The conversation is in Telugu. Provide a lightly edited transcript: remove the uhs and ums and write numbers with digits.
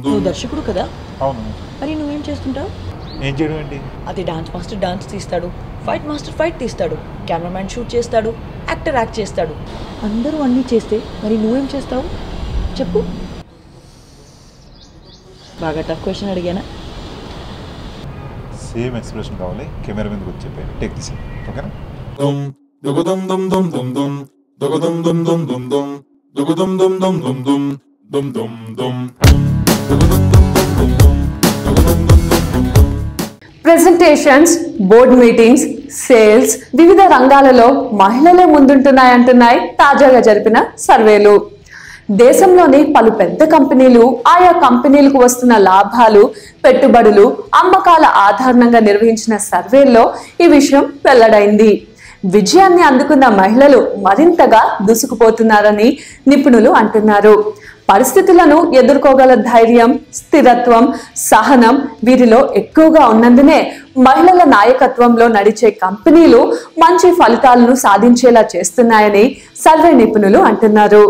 నువ్వు దర్శకుడు కదా? అవును. మరి నువ్వేం చేస్తుంటావు? ఏం చేయడం ఏంటి? అది డాన్స్ మాస్టర్ డాన్స్ తీస్తాడు, ఫైట్ మాస్టర్ ఫైట్ తీస్తాడు, కెమెరామ్యాన్ షూట్ చేస్తాడు, యాక్టర్ యాక్ట్ చేస్తాడు. అందరూ అన్నీ చేస్తే మరి నువ్వేం చేస్తావు చెప్పు? బాగా టఫ్ క్వశ్చన్ అడిగానా? సేమ్ ఎక్స్ప్రెషన్ కావాలి, కెమెరా మీదకి వచ్చి చెప్పాను. టేక్ దిస్, ఓకేనా? ప్రెజెంటేషన్స్, బోర్డ్ మీటింగ్స్, సేల్స్, వివిధ రంగాలలో మహిళలే ముందుంటున్నాయంటున్నాయి తాజాగా జరిపిన సర్వేలు. దేశంలోని పలు పెద్ద కంపెనీలు ఆయా కంపెనీలకు వస్తున్న లాభాలు, పెట్టుబడులు, అమ్మకాల ఆధారంగా నిర్వహించిన సర్వేల్లో ఈ విషయం వెల్లడైంది. విజయాన్ని అందుకున్న మహిళలు మరింతగా దూసుకుపోతున్నారని నిపుణులు అంటున్నారు. పరిస్థితులను ఎదుర్కోగల ధైర్యం, స్థిరత్వం, సహనం వీరిలో ఎక్కువగా ఉన్నందునే మహిళల నాయకత్వంలో నడిచే కంపెనీలు మంచి ఫలితాలను సాధించేలా చేస్తున్నాయని సర్వే నిపుణులు అంటున్నారు.